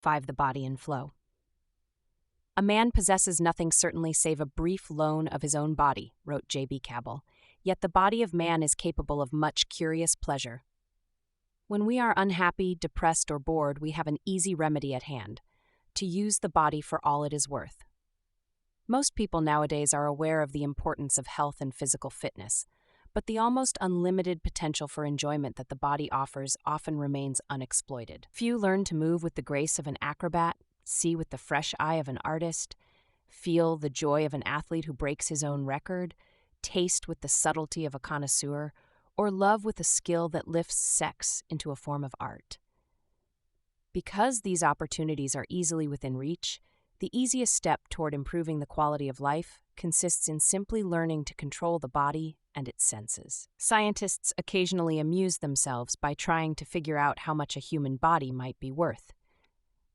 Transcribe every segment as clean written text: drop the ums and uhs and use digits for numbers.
5. The body in flow. A man possesses nothing certainly save a brief loan of his own body, wrote J.B. Cabell, yet the body of man is capable of much curious pleasure. When we are unhappy, depressed, or bored, we have an easy remedy at hand: to use the body for all it is worth. Most people nowadays are aware of the importance of health and physical fitness, but the almost unlimited potential for enjoyment that the body offers often remains unexploited. Few learn to move with the grace of an acrobat, see with the fresh eye of an artist, feel the joy of an athlete who breaks his own record, taste with the subtlety of a connoisseur, or love with a skill that lifts sex into a form of art. Because these opportunities are easily within reach, the easiest step toward improving the quality of life consists in simply learning to control the body and its senses. Scientists occasionally amuse themselves by trying to figure out how much a human body might be worth.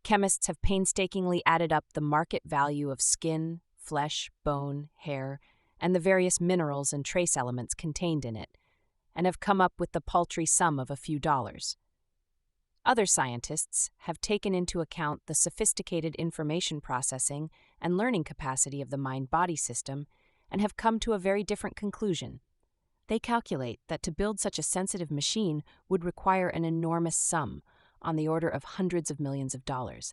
Chemists have painstakingly added up the market value of skin, flesh, bone, hair, and the various minerals and trace elements contained in it, and have come up with the paltry sum of a few dollars. Other scientists have taken into account the sophisticated information processing and learning capacity of the mind-body system and have come to a very different conclusion. They calculate that to build such a sensitive machine would require an enormous sum, on the order of hundreds of millions of dollars.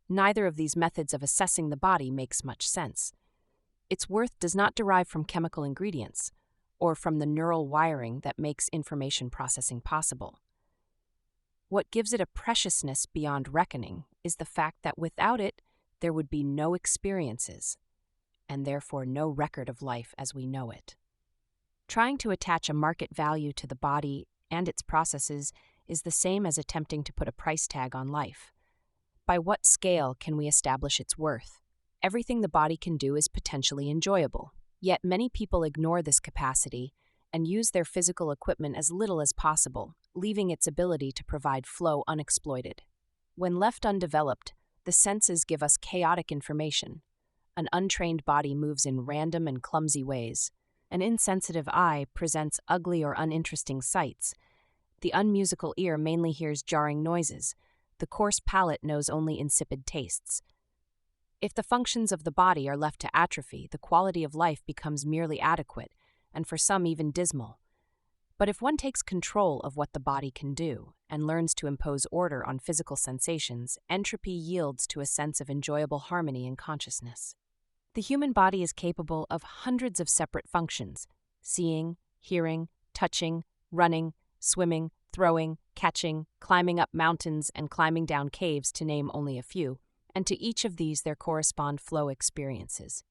Neither of these methods of assessing the body makes much sense. Its worth does not derive from chemical ingredients or from the neural wiring that makes information processing possible. What gives it a preciousness beyond reckoning is the fact that without it, there would be no experiences, and therefore no record of life as we know it. Trying to attach a market value to the body and its processes is the same as attempting to put a price tag on life. By what scale can we establish its worth? Everything the body can do is potentially enjoyable, yet many people ignore this capacity and use their physical equipment as little as possible, leaving its ability to provide flow unexploited. When left undeveloped, the senses give us chaotic information. An untrained body moves in random and clumsy ways. An insensitive eye presents ugly or uninteresting sights. The unmusical ear mainly hears jarring noises. The coarse palate knows only insipid tastes. If the functions of the body are left to atrophy, the quality of life becomes merely adequate, and for some even dismal. But if one takes control of what the body can do and learns to impose order on physical sensations, entropy yields to a sense of enjoyable harmony in consciousness. The human body is capable of hundreds of separate functions: seeing, hearing, touching, running, swimming, throwing, catching, climbing up mountains, and climbing down caves, to name only a few, and to each of these there correspond flow experiences.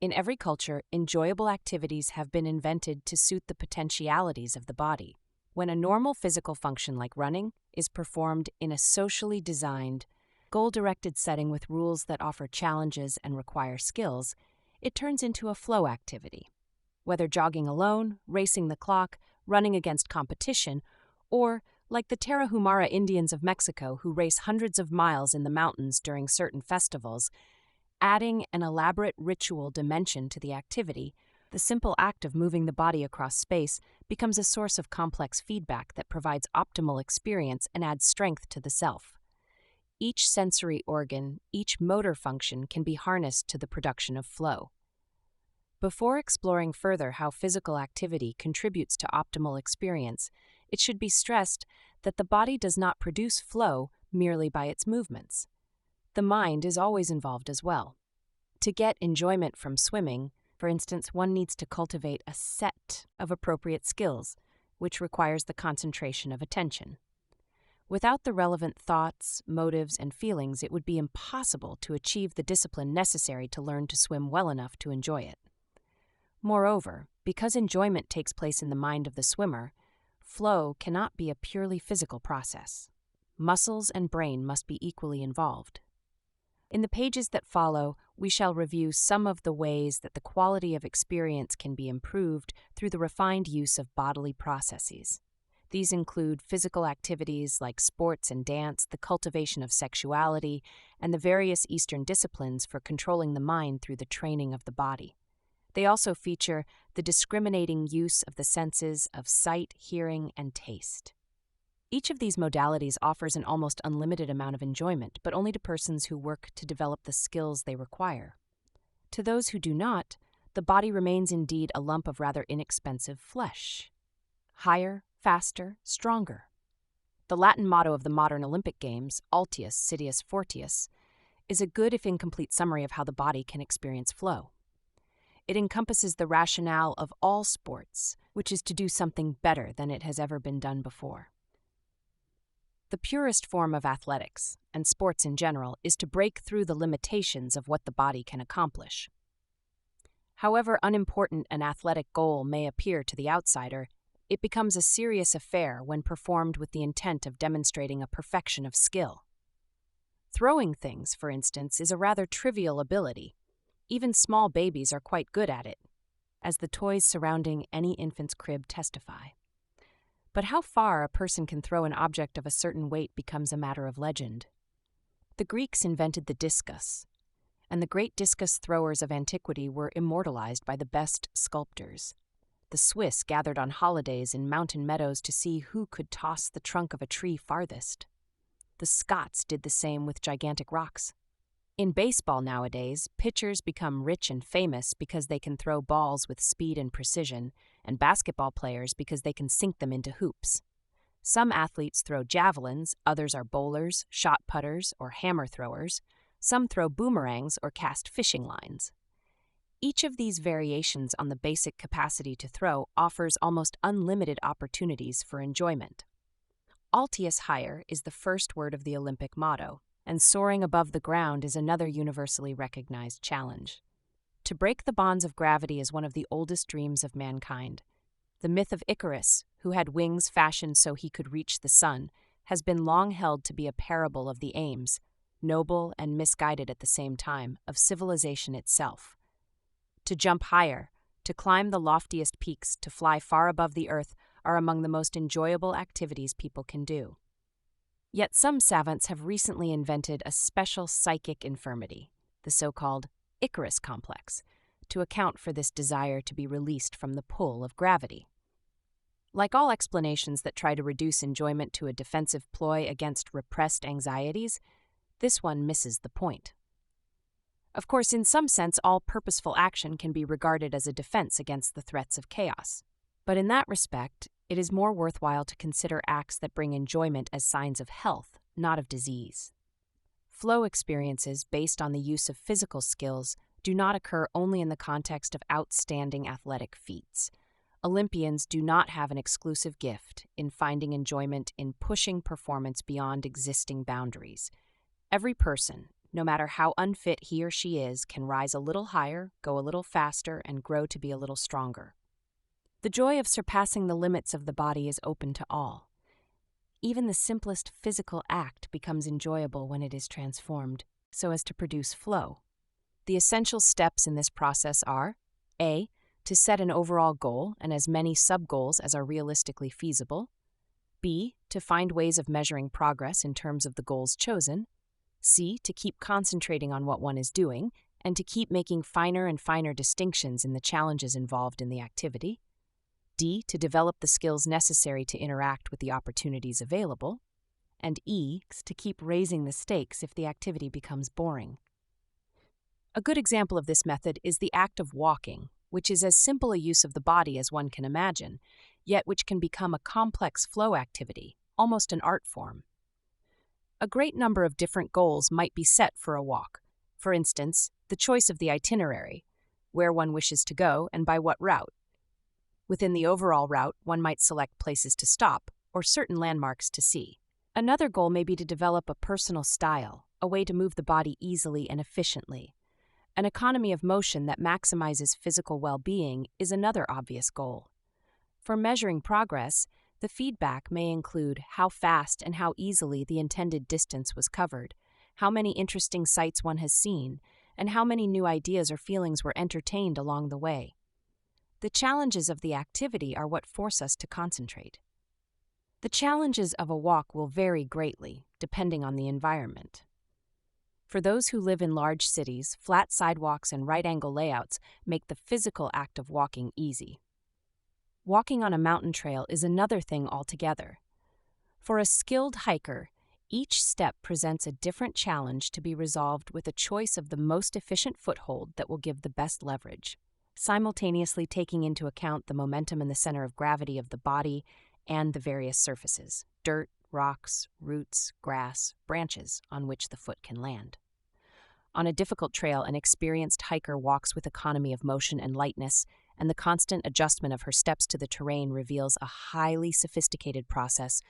In every culture, enjoyable activities have been invented to suit the potentialities of the body. When a normal physical function like running is performed in a socially designed, goal-directed setting with rules that offer challenges and require skills, it turns into a flow activity. Whether jogging alone, racing the clock, running against competition, or, like the Tarahumara Indians of Mexico who race hundreds of miles in the mountains during certain festivals, adding an elaborate ritual dimension to the activity, the simple act of moving the body across space becomes a source of complex feedback that provides optimal experience and adds strength to the self. Each sensory organ, each motor function can be harnessed to the production of flow. Before exploring further how physical activity contributes to optimal experience, it should be stressed that the body does not produce flow merely by its movements. The mind is always involved as well. To get enjoyment from swimming, for instance, one needs to cultivate a set of appropriate skills, which requires the concentration of attention. Without the relevant thoughts, motives, and feelings, it would be impossible to achieve the discipline necessary to learn to swim well enough to enjoy it. Moreover, because enjoyment takes place in the mind of the swimmer, flow cannot be a purely physical process. Muscles and brain must be equally involved. In the pages that follow, we shall review some of the ways that the quality of experience can be improved through the refined use of bodily processes. These include physical activities like sports and dance, the cultivation of sexuality, and the various Eastern disciplines for controlling the mind through the training of the body. They also feature the discriminating use of the senses of sight, hearing, and taste. Each of these modalities offers an almost unlimited amount of enjoyment, but only to persons who work to develop the skills they require. To those who do not, the body remains indeed a lump of rather inexpensive flesh. Higher, faster, stronger. The Latin motto of the modern Olympic Games, Altius Citius Fortius, is a good if incomplete summary of how the body can experience flow. It encompasses the rationale of all sports, which is to do something better than it has ever been done before. The purest form of athletics, and sports in general, is to break through the limitations of what the body can accomplish. However unimportant an athletic goal may appear to the outsider, it becomes a serious affair when performed with the intent of demonstrating a perfection of skill. Throwing things, for instance, is a rather trivial ability. Even small babies are quite good at it, as the toys surrounding any infant's crib testify. But how far a person can throw an object of a certain weight becomes a matter of legend. The Greeks invented the discus, and the great discus throwers of antiquity were immortalized by the best sculptors. The Swiss gathered on holidays in mountain meadows to see who could toss the trunk of a tree farthest. The Scots did the same with gigantic rocks. In baseball nowadays, pitchers become rich and famous because they can throw balls with speed and precision, and basketball players because they can sink them into hoops. Some athletes throw javelins, others are bowlers, shot putters, or hammer throwers. Some throw boomerangs or cast fishing lines. Each of these variations on the basic capacity to throw offers almost unlimited opportunities for enjoyment. Altius higher is the first word of the Olympic motto, and soaring above the ground is another universally recognized challenge. To break the bonds of gravity is one of the oldest dreams of mankind. The myth of Icarus, who had wings fashioned so he could reach the sun, has been long held to be a parable of the aims, noble and misguided at the same time, of civilization itself. To jump higher, to climb the loftiest peaks, to fly far above the earth are among the most enjoyable activities people can do. Yet some savants have recently invented a special psychic infirmity, the so-called Icarus complex, to account for this desire to be released from the pull of gravity. Like all explanations that try to reduce enjoyment to a defensive ploy against repressed anxieties, this one misses the point. Of course, in some sense, all purposeful action can be regarded as a defense against the threats of chaos. But in that respect, it is more worthwhile to consider acts that bring enjoyment as signs of health, not of disease. Flow experiences based on the use of physical skills do not occur only in the context of outstanding athletic feats. Olympians do not have an exclusive gift in finding enjoyment in pushing performance beyond existing boundaries. Every person, no matter how unfit he or she is, can rise a little higher, go a little faster, and grow to be a little stronger. The joy of surpassing the limits of the body is open to all. Even the simplest physical act becomes enjoyable when it is transformed, so as to produce flow. The essential steps in this process are: A. To set an overall goal and as many sub-goals as are realistically feasible. B. To find ways of measuring progress in terms of the goals chosen. C. To keep concentrating on what one is doing, and to keep making finer and finer distinctions in the challenges involved in the activity. D. To develop the skills necessary to interact with the opportunities available. And E. To keep raising the stakes if the activity becomes boring. A good example of this method is the act of walking, which is as simple a use of the body as one can imagine, yet which can become a complex flow activity, almost an art form. A great number of different goals might be set for a walk. For instance, the choice of the itinerary, where one wishes to go and by what route. Within the overall route, one might select places to stop or certain landmarks to see. Another goal may be to develop a personal style, a way to move the body easily and efficiently. An economy of motion that maximizes physical well-being is another obvious goal. For measuring progress, the feedback may include how fast and how easily the intended distance was covered, how many interesting sights one has seen, and how many new ideas or feelings were entertained along the way. The challenges of the activity are what force us to concentrate. The challenges of a walk will vary greatly, depending on the environment. For those who live in large cities, flat sidewalks and right-angle layouts make the physical act of walking easy. Walking on a mountain trail is another thing altogether. For a skilled hiker, each step presents a different challenge to be resolved with a choice of the most efficient foothold that will give the best leverage, simultaneously taking into account the momentum and the center of gravity of the body and the various surfaces, dirt, rocks, roots, grass, branches on which the foot can land. On a difficult trail, an experienced hiker walks with economy of motion and lightness, and the constant adjustment of her steps to the terrain reveals a highly sophisticated process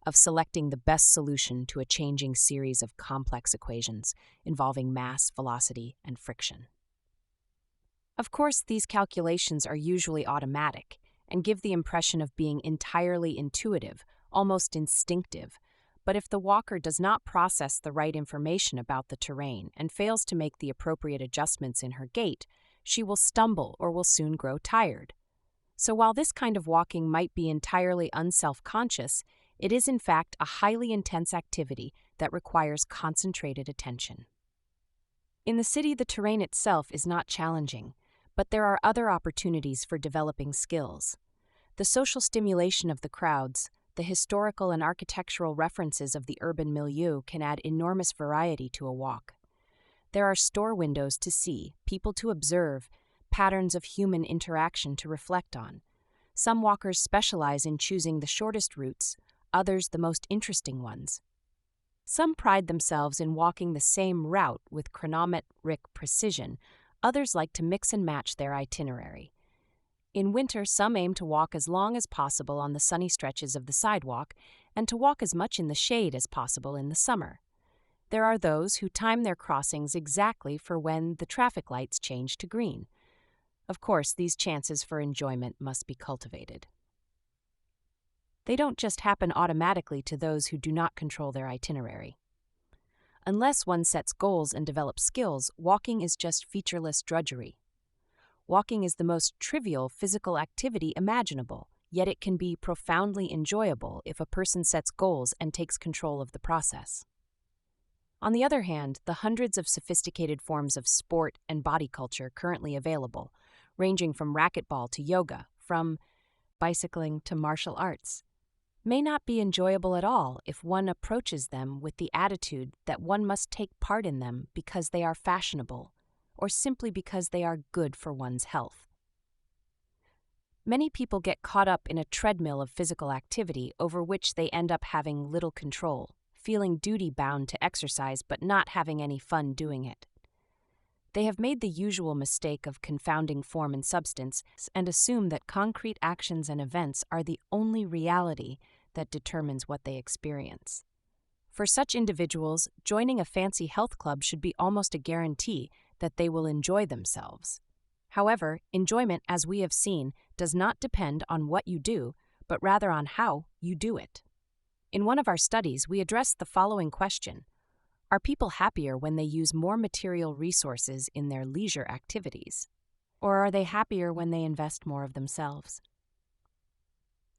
of selecting the best solution to a changing series of complex equations involving mass, velocity, and friction. Of course, these calculations are usually automatic and give the impression of being entirely intuitive, almost instinctive. But if the walker does not process the right information about the terrain and fails to make the appropriate adjustments in her gait, she will stumble or will soon grow tired. So while this kind of walking might be entirely unself-conscious, it is in fact a highly intense activity that requires concentrated attention. In the city, the terrain itself is not challenging, but there are other opportunities for developing skills. The social stimulation of the crowds, the historical and architectural references of the urban milieu can add enormous variety to a walk. There are store windows to see, people to observe, patterns of human interaction to reflect on. Some walkers specialize in choosing the shortest routes, others the most interesting ones. Some pride themselves in walking the same route with chronometric precision, others like to mix and match their itinerary. In winter, some aim to walk as long as possible on the sunny stretches of the sidewalk and to walk as much in the shade as possible in the summer. There are those who time their crossings exactly for when the traffic lights change to green. Of course, these chances for enjoyment must be cultivated. They don't just happen automatically to those who do not control their itinerary. Unless one sets goals and develops skills, walking is just featureless drudgery. Walking is the most trivial physical activity imaginable, yet it can be profoundly enjoyable if a person sets goals and takes control of the process. On the other hand, the hundreds of sophisticated forms of sport and body culture currently available, ranging from racquetball to yoga, from bicycling to martial arts, may not be enjoyable at all if one approaches them with the attitude that one must take part in them because they are fashionable, or simply because they are good for one's health. Many people get caught up in a treadmill of physical activity over which they end up having little control, feeling duty-bound to exercise but not having any fun doing it. They have made the usual mistake of confounding form and substance and assume that concrete actions and events are the only reality that determines what they experience. For such individuals, joining a fancy health club should be almost a guarantee that they will enjoy themselves. However, enjoyment, as we have seen, does not depend on what you do, but rather on how you do it. In one of our studies, we addressed the following question: are people happier when they use more material resources in their leisure activities? Or are they happier when they invest more of themselves?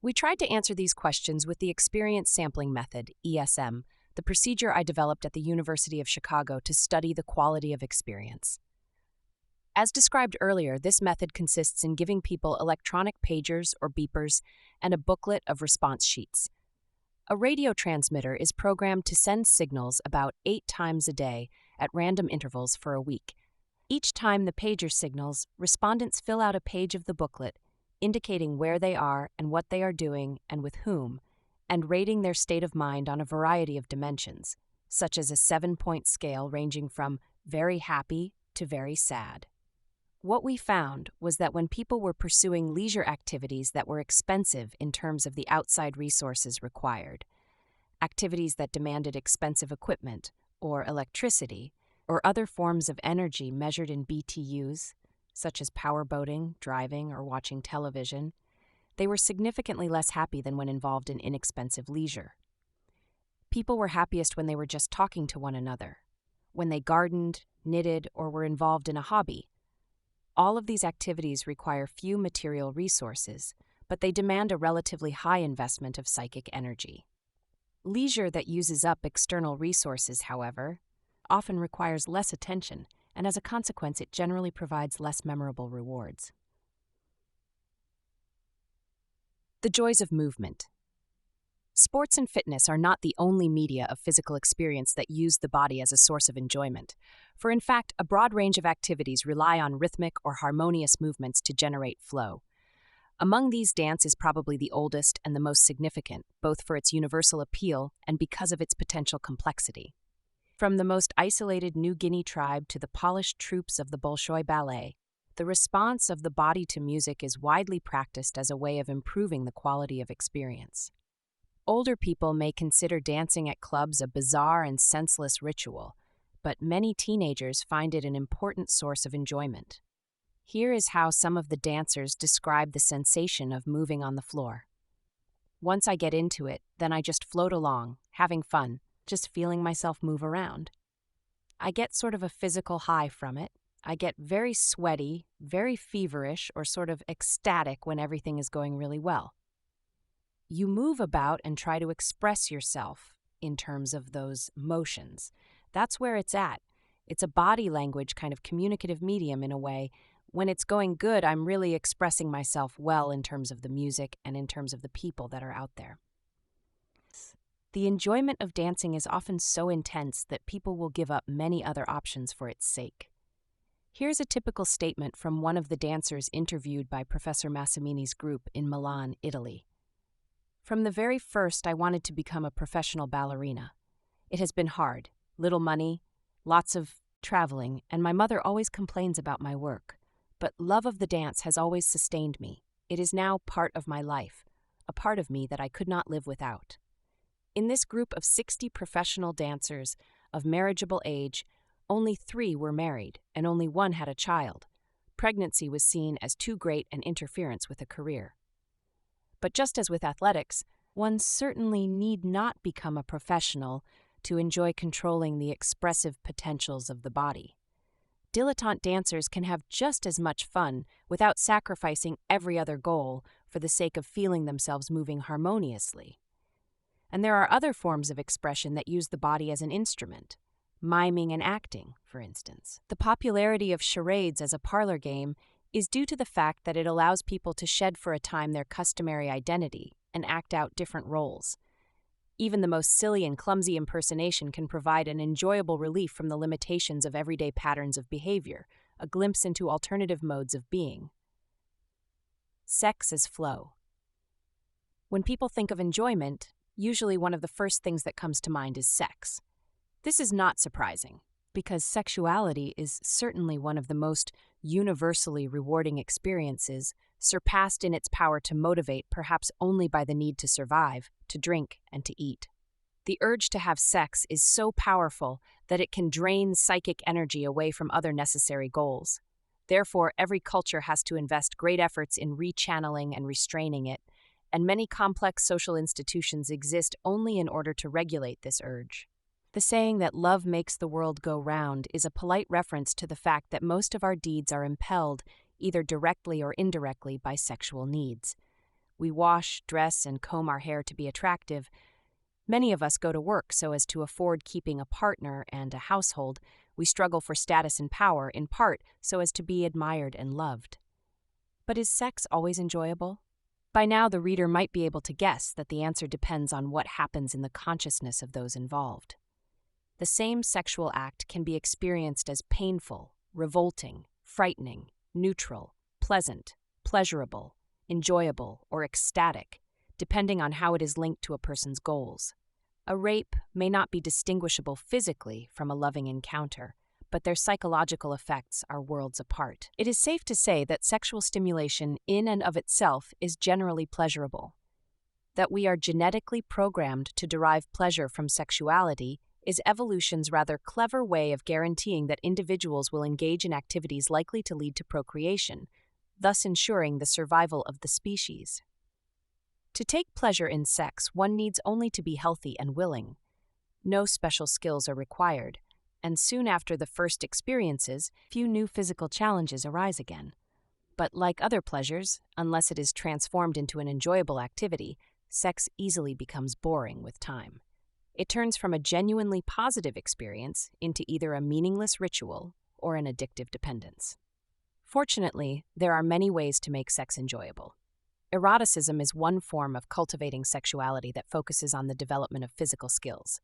We tried to answer these questions with the experience sampling method, ESM, the procedure I developed at the University of Chicago to study the quality of experience. As described earlier, this method consists in giving people electronic pagers or beepers and a booklet of response sheets. A radio transmitter is programmed to send signals about 8 times a day at random intervals for a week. Each time the pager signals, respondents fill out a page of the booklet, indicating where they are and what they are doing and with whom, and rating their state of mind on a variety of dimensions, such as a 7-point scale ranging from very happy to very sad. What we found was that when people were pursuing leisure activities that were expensive in terms of the outside resources required, activities that demanded expensive equipment or electricity or other forms of energy measured in BTUs, such as powerboating, driving, or watching television, they were significantly less happy than when involved in inexpensive leisure. People were happiest when they were just talking to one another, when they gardened, knitted, or were involved in a hobby. All of these activities require few material resources, but they demand a relatively high investment of psychic energy. Leisure that uses up external resources, however, often requires less attention, and as a consequence, it generally provides less memorable rewards. The joys of movement. Sports and fitness are not the only media of physical experience that use the body as a source of enjoyment, for in fact, a broad range of activities rely on rhythmic or harmonious movements to generate flow. Among these, dance is probably the oldest and the most significant, both for its universal appeal and because of its potential complexity. From the most isolated New Guinea tribe to the polished troupes of the Bolshoi Ballet, the response of the body to music is widely practiced as a way of improving the quality of experience. Older people may consider dancing at clubs a bizarre and senseless ritual, but many teenagers find it an important source of enjoyment. Here is how some of the dancers describe the sensation of moving on the floor. Once I get into it, then I just float along, having fun, just feeling myself move around. I get sort of a physical high from it. I get very sweaty, very feverish, or sort of ecstatic when everything is going really well. You move about and try to express yourself in terms of those motions. That's where it's at. It's a body language kind of communicative medium in a way. When it's going good, I'm really expressing myself well in terms of the music and in terms of the people that are out there. The enjoyment of dancing is often so intense that people will give up many other options for its sake. Here's a typical statement from one of the dancers interviewed by Professor Massimini's group in Milan, Italy. From the very first, I wanted to become a professional ballerina. It has been hard, little money, lots of traveling, and my mother always complains about my work. But love of the dance has always sustained me. It is now part of my life, a part of me that I could not live without. In this group of 60 professional dancers of marriageable age, only 3 were married and only 1 had a child. Pregnancy was seen as too great an interference with a career. But just as with athletics, one certainly need not become a professional to enjoy controlling the expressive potentials of the body. Dilettante dancers can have just as much fun without sacrificing every other goal for the sake of feeling themselves moving harmoniously. And there are other forms of expression that use the body as an instrument, miming and acting, for instance. The popularity of charades as a parlor game is due to the fact that it allows people to shed for a time their customary identity and act out different roles. Even the most silly and clumsy impersonation can provide an enjoyable relief from the limitations of everyday patterns of behavior, a glimpse into alternative modes of being. Sex as flow. When people think of enjoyment, usually one of the first things that comes to mind is sex. This is not surprising, because sexuality is certainly one of the most universally rewarding experiences, surpassed in its power to motivate perhaps only by the need to survive, to drink, and to eat. The urge to have sex is so powerful that it can drain psychic energy away from other necessary goals. Therefore, every culture has to invest great efforts in rechanneling and restraining it, and many complex social institutions exist only in order to regulate this urge. The saying that love makes the world go round is a polite reference to the fact that most of our deeds are impelled, either directly or indirectly, by sexual needs. We wash, dress, and comb our hair to be attractive. Many of us go to work so as to afford keeping a partner and a household. We struggle for status and power, in part so as to be admired and loved. But is sex always enjoyable? By now, the reader might be able to guess that the answer depends on what happens in the consciousness of those involved. The same sexual act can be experienced as painful, revolting, frightening, neutral, pleasant, pleasurable, enjoyable, or ecstatic, depending on how it is linked to a person's goals. A rape may not be distinguishable physically from a loving encounter, but their psychological effects are worlds apart. It is safe to say that sexual stimulation in and of itself is generally pleasurable. That we are genetically programmed to derive pleasure from sexuality is evolution's rather clever way of guaranteeing that individuals will engage in activities likely to lead to procreation, thus ensuring the survival of the species. To take pleasure in sex, one needs only to be healthy and willing. No special skills are required, and soon after the first experiences, few new physical challenges arise again. But like other pleasures, unless it is transformed into an enjoyable activity, sex easily becomes boring with time. It turns from a genuinely positive experience into either a meaningless ritual or an addictive dependence. Fortunately, there are many ways to make sex enjoyable. Eroticism is one form of cultivating sexuality that focuses on the development of physical skills.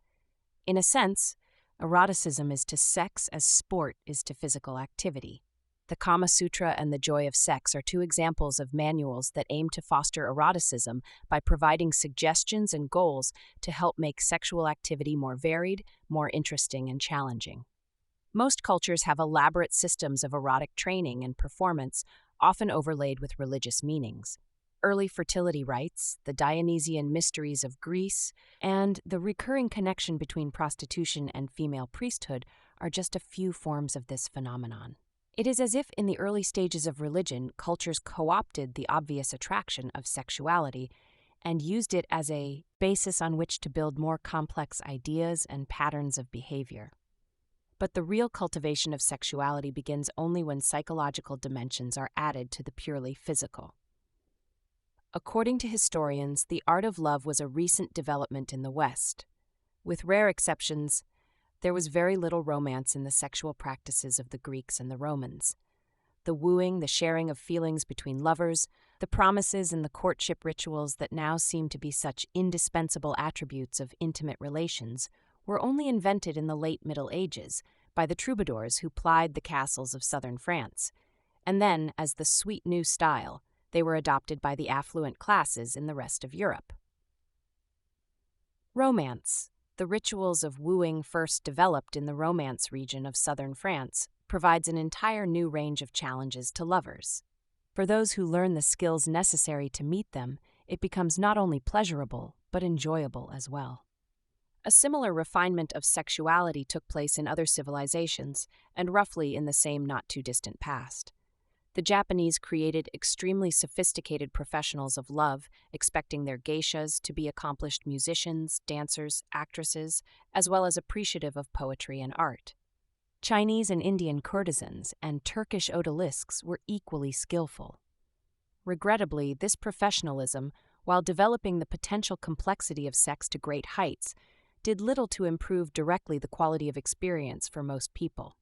In a sense, eroticism is to sex as sport is to physical activity. The Kama Sutra and the Joy of Sex are two examples of manuals that aim to foster eroticism by providing suggestions and goals to help make sexual activity more varied, more interesting, and challenging. Most cultures have elaborate systems of erotic training and performance, often overlaid with religious meanings. Early fertility rites, the Dionysian mysteries of Greece, and the recurring connection between prostitution and female priesthood are just a few forms of this phenomenon. It is as if in the early stages of religion, cultures co-opted the obvious attraction of sexuality and used it as a basis on which to build more complex ideas and patterns of behavior. But the real cultivation of sexuality begins only when psychological dimensions are added to the purely physical. According to historians, the art of love was a recent development in the West. With rare exceptions, there was very little romance in the sexual practices of the Greeks and the Romans. The wooing, the sharing of feelings between lovers, the promises and the courtship rituals that now seem to be such indispensable attributes of intimate relations were only invented in the late Middle Ages by the troubadours who plied the castles of southern France, and then, as the sweet new style, they were adopted by the affluent classes in the rest of Europe. Romance. The rituals of wooing first developed in the Romance region of southern France provides an entire new range of challenges to lovers. For those who learn the skills necessary to meet them, it becomes not only pleasurable, but enjoyable as well. A similar refinement of sexuality took place in other civilizations, and roughly in the same not-too-distant past. The Japanese created extremely sophisticated professionals of love, expecting their geishas to be accomplished musicians, dancers, actresses, as well as appreciative of poetry and art. Chinese and Indian courtesans and Turkish odalisques were equally skillful. Regrettably, this professionalism, while developing the potential complexity of sex to great heights, did little to improve directly the quality of experience for most people.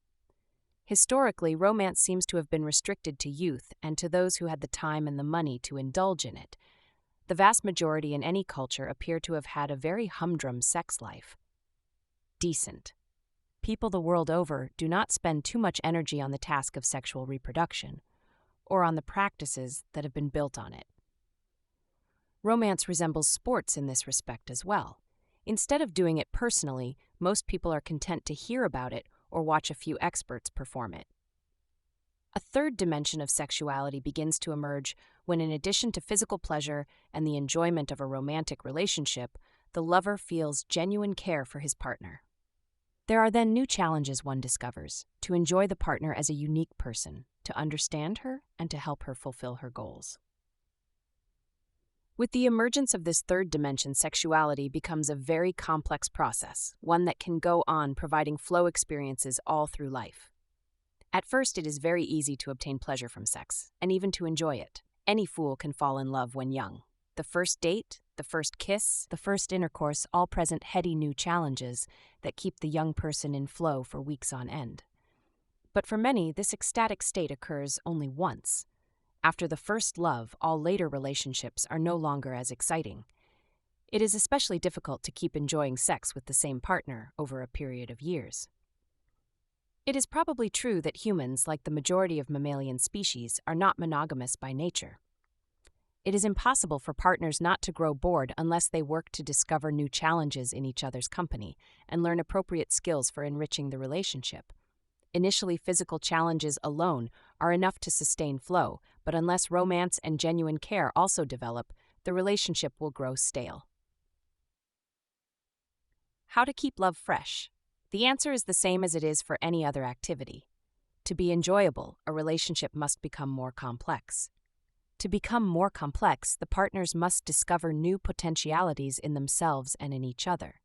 Historically, romance seems to have been restricted to youth and to those who had the time and the money to indulge in it. The vast majority in any culture appear to have had a very humdrum sex life. Decent. People the world over do not spend too much energy on the task of sexual reproduction, or on the practices that have been built on it. Romance resembles sports in this respect as well. Instead of doing it personally, most people are content to hear about it or watch a few experts perform it. A third dimension of sexuality begins to emerge when, in addition to physical pleasure and the enjoyment of a romantic relationship, the lover feels genuine care for his partner. There are then new challenges one discovers: to enjoy the partner as a unique person, to understand her, and to help her fulfill her goals. With the emergence of this third dimension, sexuality becomes a very complex process, one that can go on providing flow experiences all through life. At first, it is very easy to obtain pleasure from sex, and even to enjoy it. Any fool can fall in love when young. The first date, the first kiss, the first intercourse all present heady new challenges that keep the young person in flow for weeks on end. But for many, this ecstatic state occurs only once. After the first love, all later relationships are no longer as exciting. It is especially difficult to keep enjoying sex with the same partner over a period of years. It is probably true that humans, like the majority of mammalian species, are not monogamous by nature. It is impossible for partners not to grow bored unless they work to discover new challenges in each other's company and learn appropriate skills for enriching the relationship. Initially, physical challenges alone are enough to sustain flow, but unless romance and genuine care also develop, the relationship will grow stale. How to keep love fresh? The answer is the same as it is for any other activity. To be enjoyable, a relationship must become more complex. To become more complex, the partners must discover new potentialities in themselves and in each other.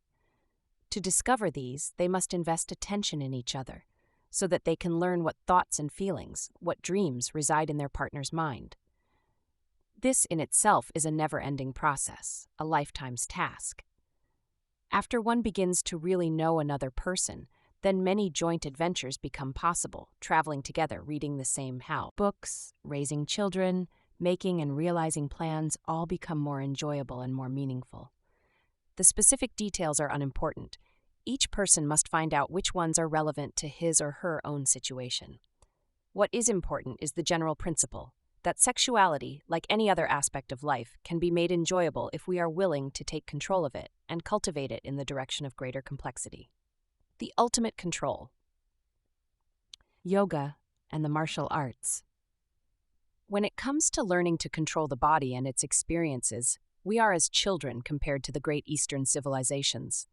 To discover these, they must invest attention in each other, so that they can learn what thoughts and feelings, what dreams reside in their partner's mind. This in itself is a never-ending process, a lifetime's task. After one begins to really know another person, then many joint adventures become possible, traveling together, reading the same books, raising children, making and realizing plans all become more enjoyable and more meaningful. The specific details are unimportant. Each person must find out which ones are relevant to his or her own situation. What is important is the general principle that sexuality, like any other aspect of life, can be made enjoyable if we are willing to take control of it and cultivate it in the direction of greater complexity. The ultimate control. Yoga and the martial arts. When it comes to learning to control the body and its experiences, we are as children compared to the great Eastern civilizations.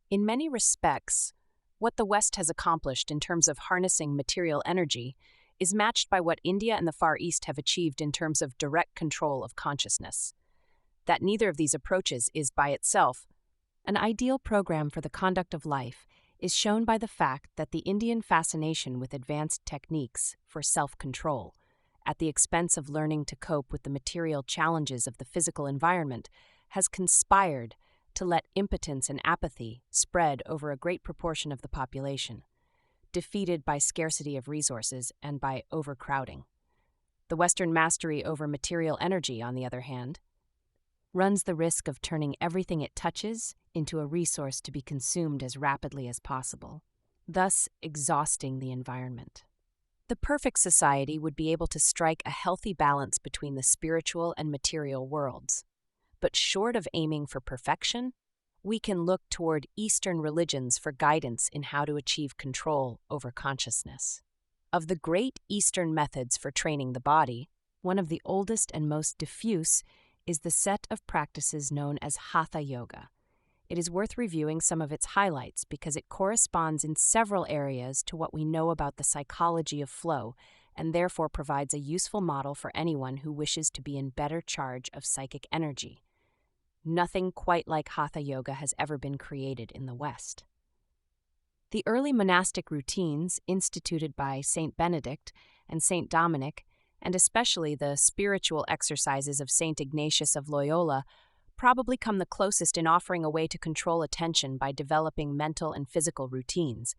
In many respects, what the West has accomplished in terms of harnessing material energy is matched by what India and the Far East have achieved in terms of direct control of consciousness. That neither of these approaches is by itself an ideal program for the conduct of life is shown by the fact that the Indian fascination with advanced techniques for self-control, at the expense of learning to cope with the material challenges of the physical environment, has conspired to let impotence and apathy spread over a great proportion of the population, defeated by scarcity of resources and by overcrowding. The Western mastery over material energy, on the other hand, runs the risk of turning everything it touches into a resource to be consumed as rapidly as possible, thus exhausting the environment. The perfect society would be able to strike a healthy balance between the spiritual and material worlds. But short of aiming for perfection, we can look toward Eastern religions for guidance in how to achieve control over consciousness. Of the great Eastern methods for training the body, one of the oldest and most diffuse is the set of practices known as Hatha Yoga. It is worth reviewing some of its highlights because it corresponds in several areas to what we know about the psychology of flow and therefore provides a useful model for anyone who wishes to be in better charge of psychic energy. Nothing quite like Hatha Yoga has ever been created in the West. The early monastic routines instituted by Saint Benedict and Saint Dominic, and especially the spiritual exercises of Saint Ignatius of Loyola, probably come the closest in offering a way to control attention by developing mental and physical routines,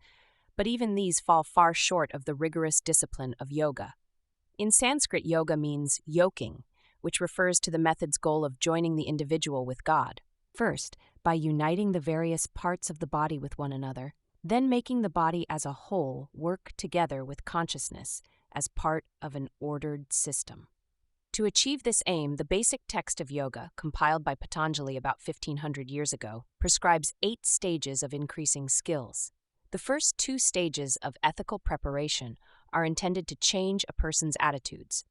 but even these fall far short of the rigorous discipline of yoga. In Sanskrit, yoga means yoking, which refers to the method's goal of joining the individual with God. First, by uniting the various parts of the body with one another, then making the body as a whole work together with consciousness as part of an ordered system. To achieve this aim, the basic text of yoga, compiled by Patanjali about 1500 years ago, prescribes 8 stages of increasing skills. The first 2 stages of ethical preparation are intended to change a person's attitudes.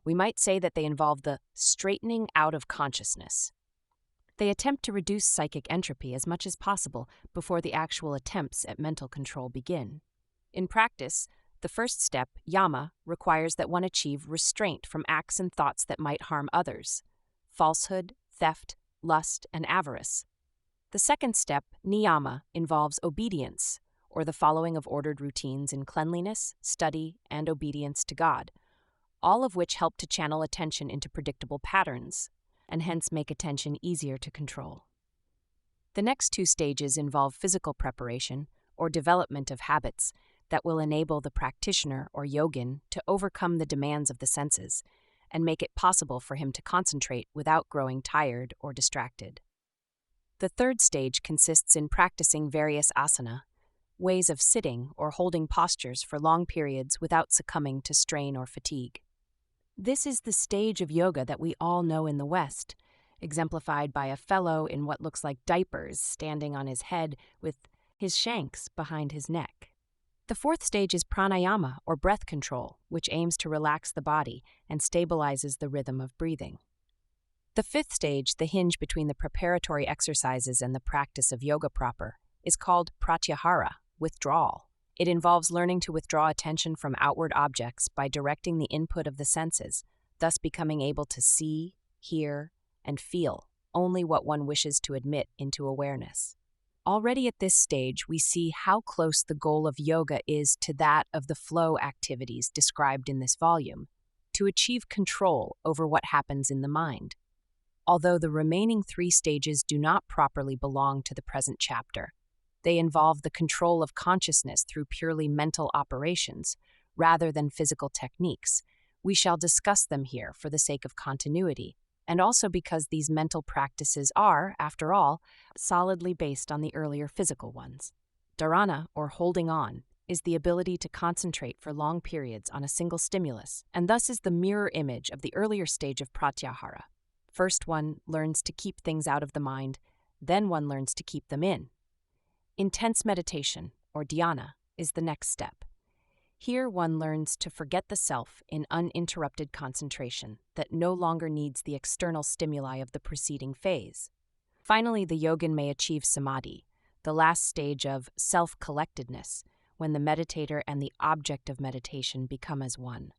We might say that they involve the straightening out of consciousness. They attempt to reduce psychic entropy as much as possible before the actual attempts at mental control begin. In practice, the first step, yama, requires that one achieve restraint from acts and thoughts that might harm others: falsehood, theft, lust, and avarice. The second step, niyama, involves obedience, or the following of ordered routines in cleanliness, study, and obedience to God, all of which help to channel attention into predictable patterns, and hence make attention easier to control. The next 2 stages involve physical preparation, or development of habits, that will enable the practitioner or yogin to overcome the demands of the senses and make it possible for him to concentrate without growing tired or distracted. The third stage consists in practicing various asana, ways of sitting or holding postures for long periods without succumbing to strain or fatigue. This is the stage of yoga that we all know in the West, exemplified by a fellow in what looks like diapers standing on his head with his shanks behind his neck. The fourth stage is pranayama, or breath control, which aims to relax the body and stabilizes the rhythm of breathing. The fifth stage, the hinge between the preparatory exercises and the practice of yoga proper, is called pratyahara, withdrawal. It involves learning to withdraw attention from outward objects by directing the input of the senses, thus becoming able to see, hear, and feel only what one wishes to admit into awareness. Already at this stage, we see how close the goal of yoga is to that of the flow activities described in this volume, to achieve control over what happens in the mind. Although the remaining 3 stages do not properly belong to the present chapter, they involve the control of consciousness through purely mental operations, rather than physical techniques, We shall discuss them here for the sake of continuity, and also because these mental practices are, after all, solidly based on the earlier physical ones. Dharana, or holding on, is the ability to concentrate for long periods on a single stimulus, and thus is the mirror image of the earlier stage of pratyahara. First one learns to keep things out of the mind, then one learns to keep them in. Intense meditation, or dhyana, is the next step. Here one learns to forget the self in uninterrupted concentration that no longer needs the external stimuli of the preceding phase. Finally, the yogin may achieve samadhi, the last stage of self-collectedness, when the meditator and the object of meditation become as one.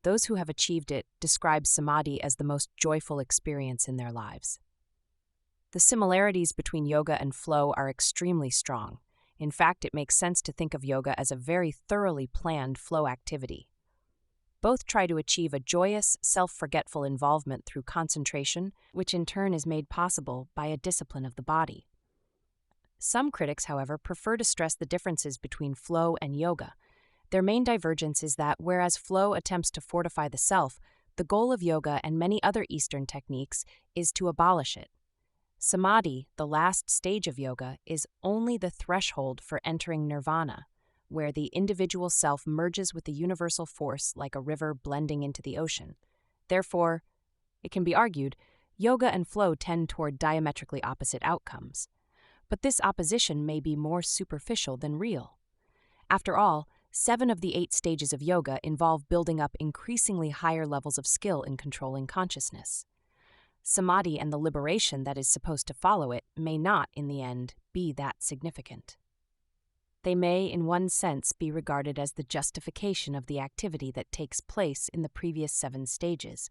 Those who have achieved it describe samadhi as the most joyful experience in their lives. The similarities between yoga and flow are extremely strong. In fact, it makes sense to think of yoga as a very thoroughly planned flow activity. Both try to achieve a joyous, self-forgetful involvement through concentration, which in turn is made possible by a discipline of the body. Some critics, however, prefer to stress the differences between flow and yoga. Their main divergence is that whereas flow attempts to fortify the self, the goal of yoga and many other Eastern techniques is to abolish it. Samadhi, the last stage of yoga, is only the threshold for entering nirvana, where the individual self merges with the universal force like a river blending into the ocean. Therefore, it can be argued, yoga and flow tend toward diametrically opposite outcomes. But this opposition may be more superficial than real. After all, 7 of the 8 stages of yoga involve building up increasingly higher levels of skill in controlling consciousness. Samadhi and the liberation that is supposed to follow it may not, in the end, be that significant. They may, in one sense, be regarded as the justification of the activity that takes place in the previous 7 stages,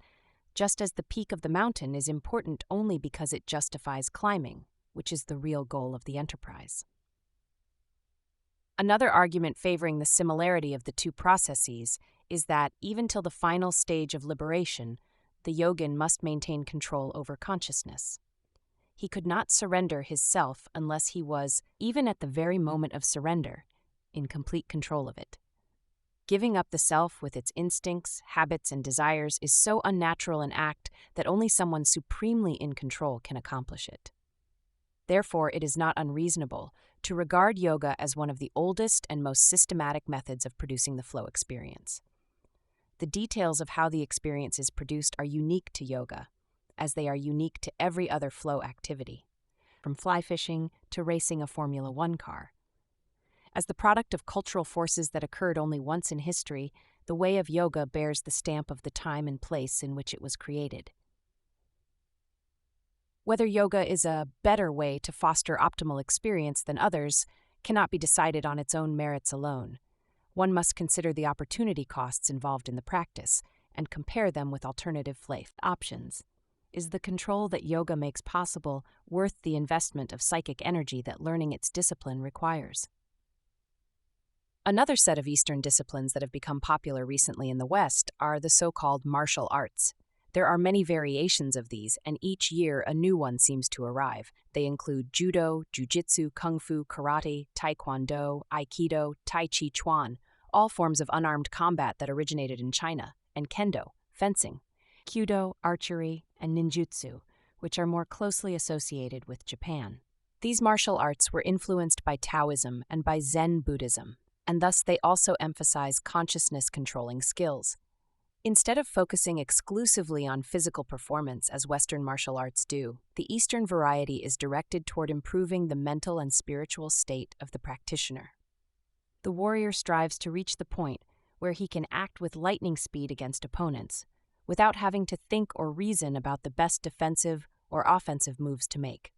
just as the peak of the mountain is important only because it justifies climbing, which is the real goal of the enterprise. Another argument favoring the similarity of the two processes is that, even till the final stage of liberation, the yogin must maintain control over consciousness. He could not surrender his self unless he was, even at the very moment of surrender, in complete control of it. Giving up the self with its instincts, habits, and desires is so unnatural an act that only someone supremely in control can accomplish it. Therefore, it is not unreasonable to regard yoga as one of the oldest and most systematic methods of producing the flow experience. The details of how the experience is produced are unique to yoga, as they are unique to every other flow activity, from fly fishing to racing a Formula One car. As the product of cultural forces that occurred only once in history, the way of yoga bears the stamp of the time and place in which it was created. Whether yoga is a better way to foster optimal experience than others cannot be decided on its own merits alone. One must consider the opportunity costs involved in the practice and compare them with alternative flow options. Is the control that yoga makes possible worth the investment of psychic energy that learning its discipline requires? Another set of Eastern disciplines that have become popular recently in the West are the so-called martial arts. There are many variations of these, and each year a new one seems to arrive. They include judo, jiu-jitsu, kung fu, karate, taekwondo, aikido, tai chi chuan, all forms of unarmed combat that originated in China, and kendo, fencing, kyudo, archery, and ninjutsu, which are more closely associated with Japan. These martial arts were influenced by Taoism and by Zen Buddhism, and thus they also emphasize consciousness-controlling skills. Instead of focusing exclusively on physical performance as Western martial arts do, the Eastern variety is directed toward improving the mental and spiritual state of the practitioner. The warrior strives to reach the point where he can act with lightning speed against opponents, without having to think or reason about the best defensive or offensive moves to make.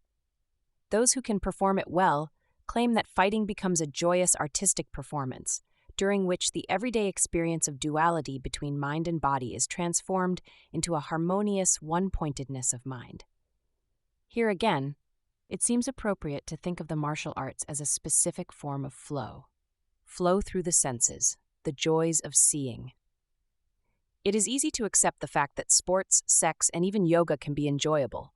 Those who can perform it well claim that fighting becomes a joyous artistic performance, during which the everyday experience of duality between mind and body is transformed into a harmonious one-pointedness of mind. Here again, it seems appropriate to think of the martial arts as a specific form of flow. Flow through the senses, the joys of seeing. It is easy to accept the fact that sports, sex, and even yoga can be enjoyable,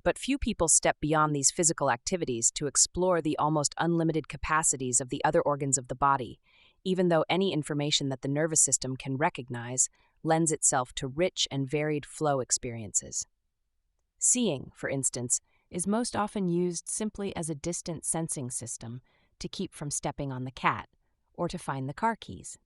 but few people step beyond these physical activities to explore the almost unlimited capacities of the other organs of the body, even though any information that the nervous system can recognize lends itself to rich and varied flow experiences. Seeing, for instance, is most often used simply as a distant sensing system to keep from stepping on the cat or to find the car keys.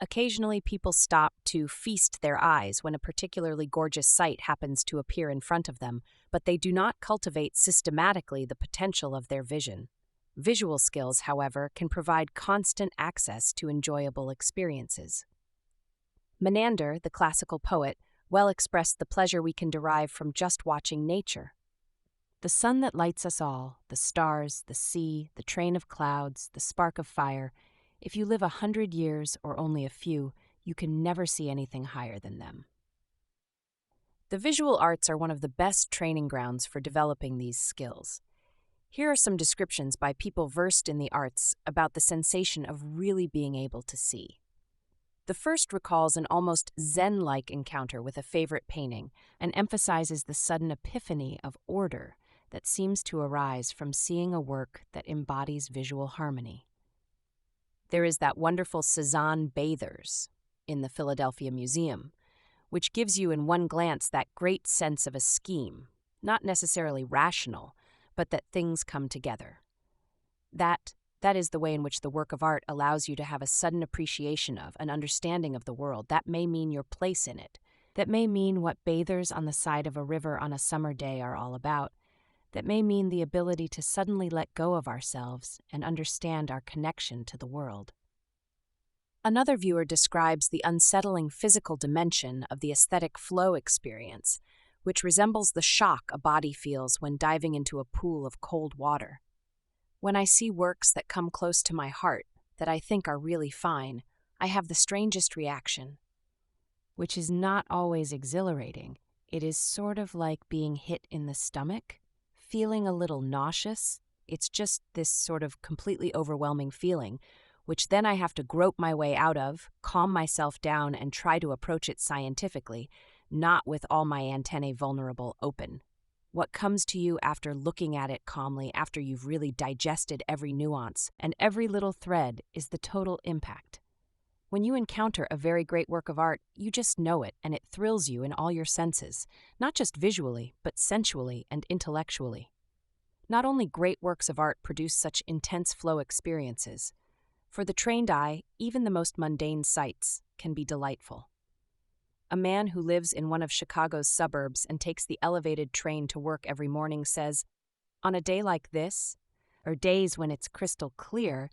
Occasionally, people stop to feast their eyes when a particularly gorgeous sight happens to appear in front of them, but they do not cultivate systematically the potential of their vision. Visual skills, however, can provide constant access to enjoyable experiences. Menander, the classical poet, well expressed the pleasure we can derive from just watching nature. The sun that lights us all, the stars, the sea, the train of clouds, the spark of fire, if you live 100 years or only a few, you can never see anything higher than them. The visual arts are one of the best training grounds for developing these skills. Here are some descriptions by people versed in the arts about the sensation of really being able to see. The first recalls an almost Zen-like encounter with a favorite painting and emphasizes the sudden epiphany of order that seems to arise from seeing a work that embodies visual harmony. There is that wonderful Cézanne Bathers in the Philadelphia Museum, which gives you in one glance that great sense of a scheme, not necessarily rational, but that things come together. That is the way in which the work of art allows you to have a sudden appreciation of, an understanding of the world. That may mean your place in it. That may mean what bathers on the side of a river on a summer day are all about. That may mean the ability to suddenly let go of ourselves and understand our connection to the world. Another viewer describes the unsettling physical dimension of the aesthetic flow experience, which resembles the shock a body feels when diving into a pool of cold water. When I see works that come close to my heart, that I think are really fine, I have the strangest reaction, which is not always exhilarating. It is sort of like being hit in the stomach, feeling a little nauseous. It's just this sort of completely overwhelming feeling, which then I have to grope my way out of, calm myself down, and try to approach it scientifically, not with all my antennae vulnerable open. What comes to you after looking at it calmly, after you've really digested every nuance and every little thread, is the total impact. When you encounter a very great work of art, you just know it, and it thrills you in all your senses, not just visually, but sensually and intellectually. Not only great works of art produce such intense flow experiences. For the trained eye, even the most mundane sights can be delightful. A man who lives in one of Chicago's suburbs and takes the elevated train to work every morning says, "On a day like this, or days when it's crystal clear,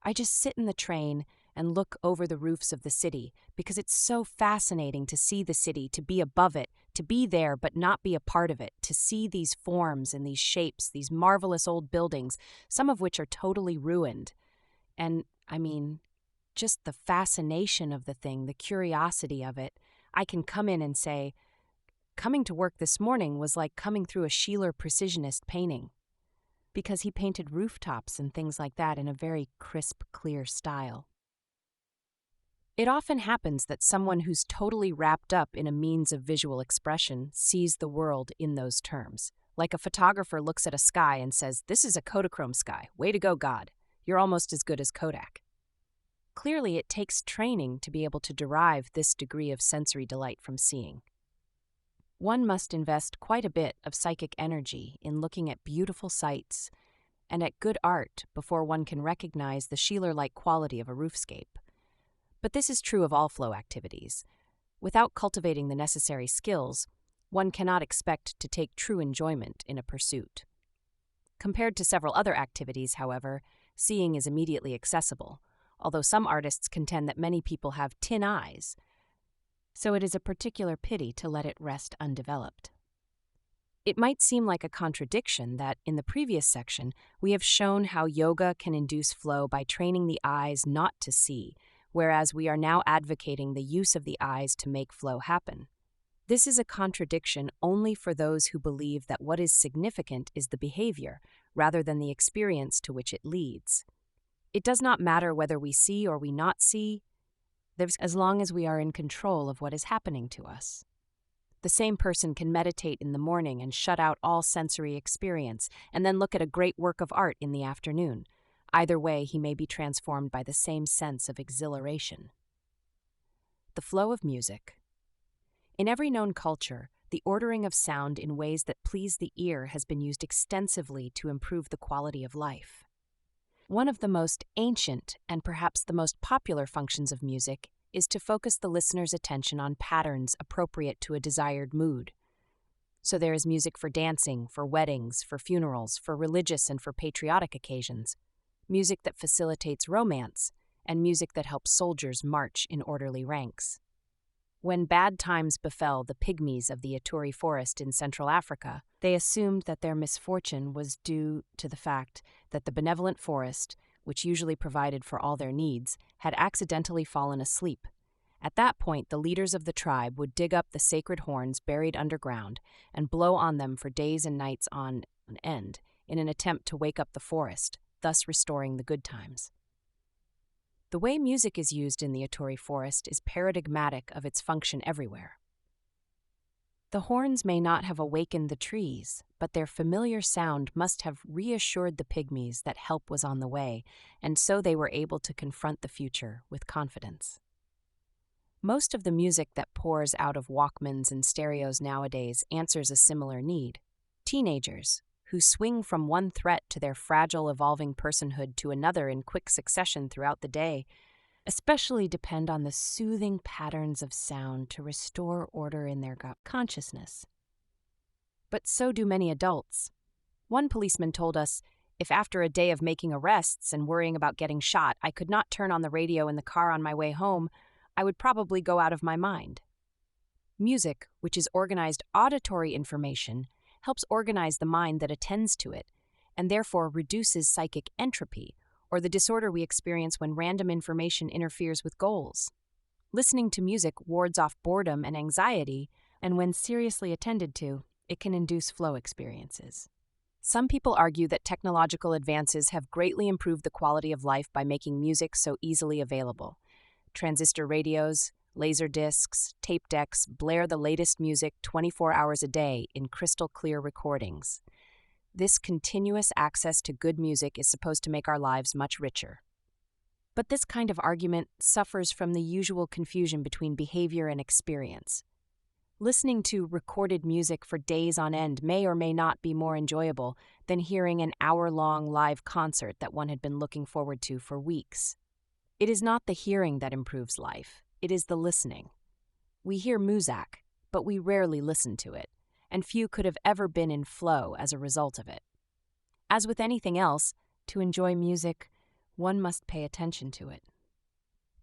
I just sit in the train and look over the roofs of the city because it's so fascinating to see the city, to be above it, to be there but not be a part of it, to see these forms and these shapes, these marvelous old buildings, some of which are totally ruined. And, just the fascination of the thing, the curiosity of it. I can come in and say, coming to work this morning was like coming through a Sheeler Precisionist painting, because he painted rooftops and things like that in a very crisp, clear style. It often happens that someone who's totally wrapped up in a means of visual expression sees the world in those terms. Like a photographer looks at a sky and says, "This is a Kodachrome sky. Way to go, God. You're almost as good as Kodak." Clearly, it takes training to be able to derive this degree of sensory delight from seeing. One must invest quite a bit of psychic energy in looking at beautiful sights and at good art before one can recognize the Sheeler-like quality of a roofscape. But this is true of all flow activities. Without cultivating the necessary skills, one cannot expect to take true enjoyment in a pursuit. Compared to several other activities, however, seeing is immediately accessible, although some artists contend that many people have tin eyes, so it is a particular pity to let it rest undeveloped. It might seem like a contradiction that, in the previous section, we have shown how yoga can induce flow by training the eyes not to see, whereas we are now advocating the use of the eyes to make flow happen. This is a contradiction only for those who believe that what is significant is the behavior, rather than the experience to which it leads. It does not matter whether we see or we not see, as long as we are in control of what is happening to us. The same person can meditate in the morning and shut out all sensory experience, and then look at a great work of art in the afternoon. Either way, he may be transformed by the same sense of exhilaration. The flow of music. In every known culture, the ordering of sound in ways that please the ear has been used extensively to improve the quality of life. One of the most ancient and perhaps the most popular functions of music is to focus the listener's attention on patterns appropriate to a desired mood. So there is music for dancing, for weddings, for funerals, for religious and for patriotic occasions, music that facilitates romance, and music that helps soldiers march in orderly ranks. When bad times befell the pygmies of the Ituri forest in Central Africa, they assumed that their misfortune was due to the fact that the benevolent forest, which usually provided for all their needs, had accidentally fallen asleep. At that point, the leaders of the tribe would dig up the sacred horns buried underground and blow on them for days and nights on end in an attempt to wake up the forest, thus restoring the good times. The way music is used in the Ituri forest is paradigmatic of its function everywhere. The horns may not have awakened the trees, but their familiar sound must have reassured the pygmies that help was on the way, and so they were able to confront the future with confidence. Most of the music that pours out of Walkmans and stereos nowadays answers a similar need. Teenagers, who swing from one threat to their fragile, evolving personhood to another in quick succession throughout the day, especially depend on the soothing patterns of sound to restore order in their consciousness. But so do many adults. One policeman told us, if after a day of making arrests and worrying about getting shot, I could not turn on the radio in the car on my way home, I would probably go out of my mind. Music, which is organized auditory information, helps organize the mind that attends to it, and therefore reduces psychic entropy, or the disorder we experience when random information interferes with goals. Listening to music wards off boredom and anxiety, and when seriously attended to, it can induce flow experiences. Some people argue that technological advances have greatly improved the quality of life by making music so easily available. Transistor radios, laser discs, tape decks blare the latest music 24 hours a day in crystal clear recordings. This continuous access to good music is supposed to make our lives much richer. But this kind of argument suffers from the usual confusion between behavior and experience. Listening to recorded music for days on end may or may not be more enjoyable than hearing an hour-long live concert that one had been looking forward to for weeks. It is not the hearing that improves life, it is the listening. We hear muzak, but we rarely listen to it, and few could have ever been in flow as a result of it. As with anything else, to enjoy music, one must pay attention to it.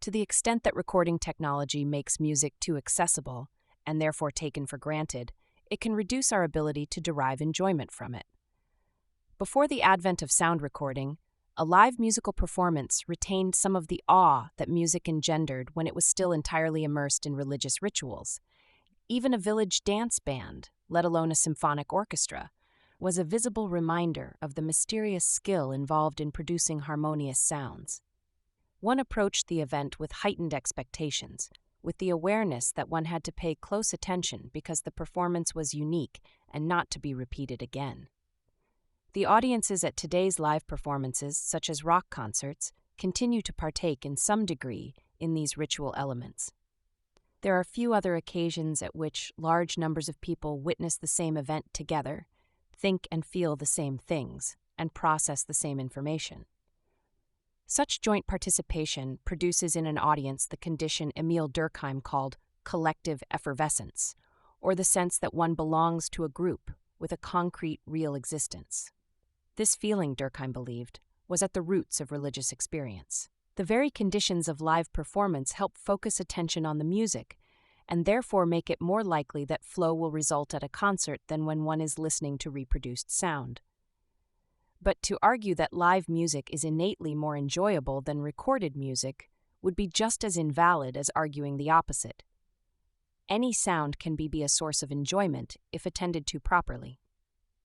To the extent that recording technology makes music too accessible, and therefore taken for granted, it can reduce our ability to derive enjoyment from it. Before the advent of sound recording, a live musical performance retained some of the awe that music engendered when it was still entirely immersed in religious rituals. Even a village dance band, let alone a symphonic orchestra, was a visible reminder of the mysterious skill involved in producing harmonious sounds. One approached the event with heightened expectations, with the awareness that one had to pay close attention because the performance was unique and not to be repeated again. The audiences at today's live performances, such as rock concerts, continue to partake in some degree in these ritual elements. There are few other occasions at which large numbers of people witness the same event together, think and feel the same things, and process the same information. Such joint participation produces in an audience the condition Emil Durkheim called collective effervescence, or the sense that one belongs to a group with a concrete, real existence. This feeling, Durkheim believed, was at the roots of religious experience. The very conditions of live performance help focus attention on the music, and therefore make it more likely that flow will result at a concert than when one is listening to reproduced sound. But to argue that live music is innately more enjoyable than recorded music would be just as invalid as arguing the opposite. Any sound can be a source of enjoyment if attended to properly.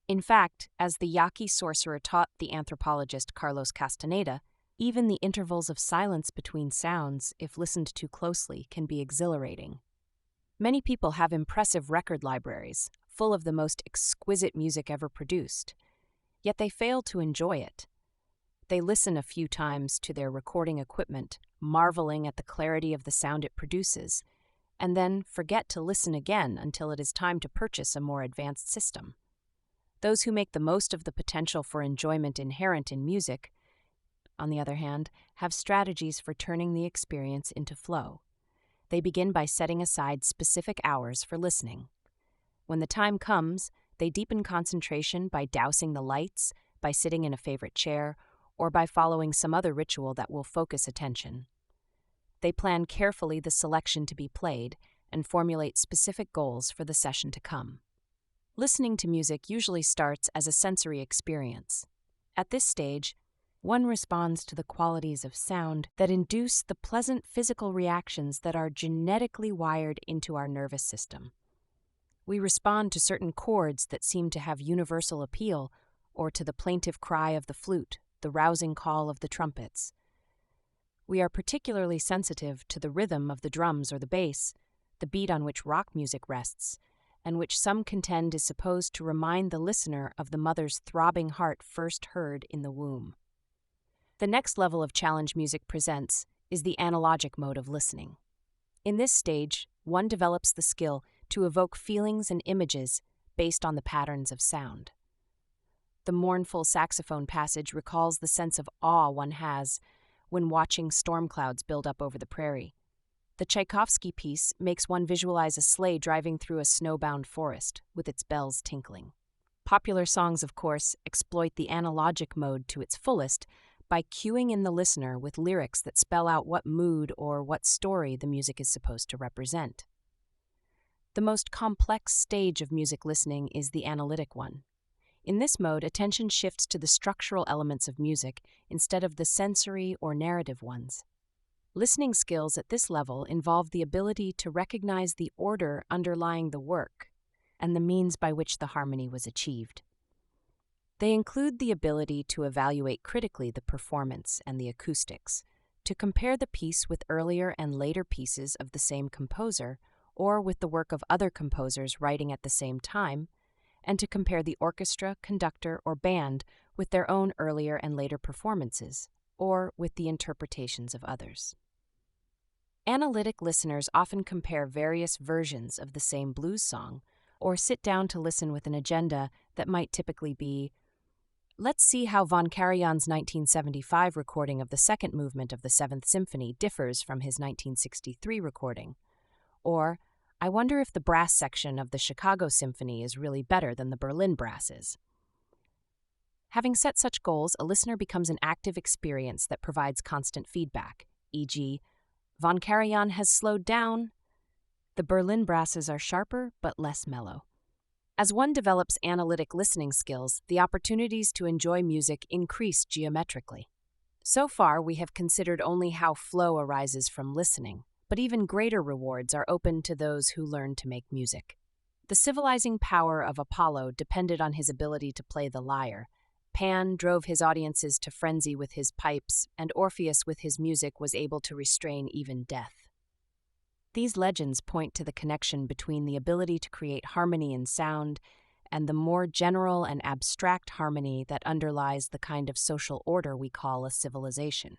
In fact, as the Yaqui sorcerer taught the anthropologist Carlos Castaneda, even the intervals of silence between sounds, if listened to closely, can be exhilarating. Many people have impressive record libraries, full of the most exquisite music ever produced, yet they fail to enjoy it. They listen a few times to their recording equipment, marveling at the clarity of the sound it produces, and then forget to listen again until it is time to purchase a more advanced system. Those who make the most of the potential for enjoyment inherent in music, on the other hand, have strategies for turning the experience into flow. They begin by setting aside specific hours for listening. When the time comes, they deepen concentration by dousing the lights, by sitting in a favorite chair, or by following some other ritual that will focus attention. They plan carefully the selection to be played and formulate specific goals for the session to come. Listening to music usually starts as a sensory experience. At this stage, one responds to the qualities of sound that induce the pleasant physical reactions that are genetically wired into our nervous system. We respond to certain chords that seem to have universal appeal, or to the plaintive cry of the flute, the rousing call of the trumpets. We are particularly sensitive to the rhythm of the drums or the bass, the beat on which rock music rests, and which some contend is supposed to remind the listener of the mother's throbbing heart first heard in the womb. The next level of challenge music presents is the analogic mode of listening. In this stage, one develops the skill to evoke feelings and images based on the patterns of sound. The mournful saxophone passage recalls the sense of awe one has when watching storm clouds build up over the prairie. The Tchaikovsky piece makes one visualize a sleigh driving through a snowbound forest, with its bells tinkling. Popular songs, of course, exploit the analogic mode to its fullest by cueing in the listener with lyrics that spell out what mood or what story the music is supposed to represent. The most complex stage of music listening is the analytic one. In this mode, attention shifts to the structural elements of music instead of the sensory or narrative ones. Listening skills at this level involve the ability to recognize the order underlying the work and the means by which the harmony was achieved. They include the ability to evaluate critically the performance and the acoustics, to compare the piece with earlier and later pieces of the same composer, or with the work of other composers writing at the same time, and to compare the orchestra, conductor, or band with their own earlier and later performances, or with the interpretations of others. Analytic listeners often compare various versions of the same blues song, or sit down to listen with an agenda that might typically be, let's see how von Karajan's 1975 recording of the second movement of the Seventh Symphony differs from his 1963 recording, or I wonder if the brass section of the Chicago Symphony is really better than the Berlin brasses. Having set such goals, a listener becomes an active experience that provides constant feedback, e.g., von Karajan has slowed down. The Berlin brasses are sharper but less mellow. As one develops analytic listening skills, the opportunities to enjoy music increase geometrically. So far, we have considered only how flow arises from listening, but even greater rewards are open to those who learn to make music. The civilizing power of Apollo depended on his ability to play the lyre. Pan drove his audiences to frenzy with his pipes, and Orpheus with his music was able to restrain even death. These legends point to the connection between the ability to create harmony in sound and the more general and abstract harmony that underlies the kind of social order we call a civilization.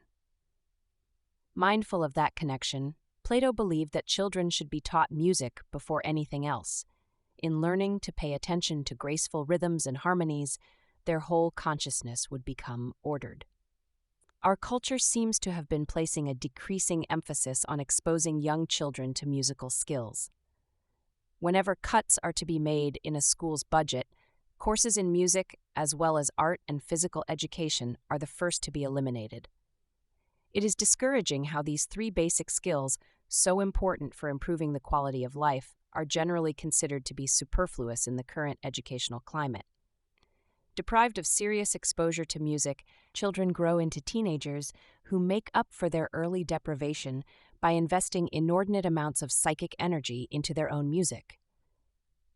Mindful of that connection, Plato believed that children should be taught music before anything else. In learning to pay attention to graceful rhythms and harmonies, their whole consciousness would become ordered. Our culture seems to have been placing a decreasing emphasis on exposing young children to musical skills. Whenever cuts are to be made in a school's budget, courses in music, as well as art and physical education, are the first to be eliminated. It is discouraging how these three basic skills, so important for improving the quality of life, are generally considered to be superfluous in the current educational climate. Deprived of serious exposure to music, children grow into teenagers who make up for their early deprivation by investing inordinate amounts of psychic energy into their own music.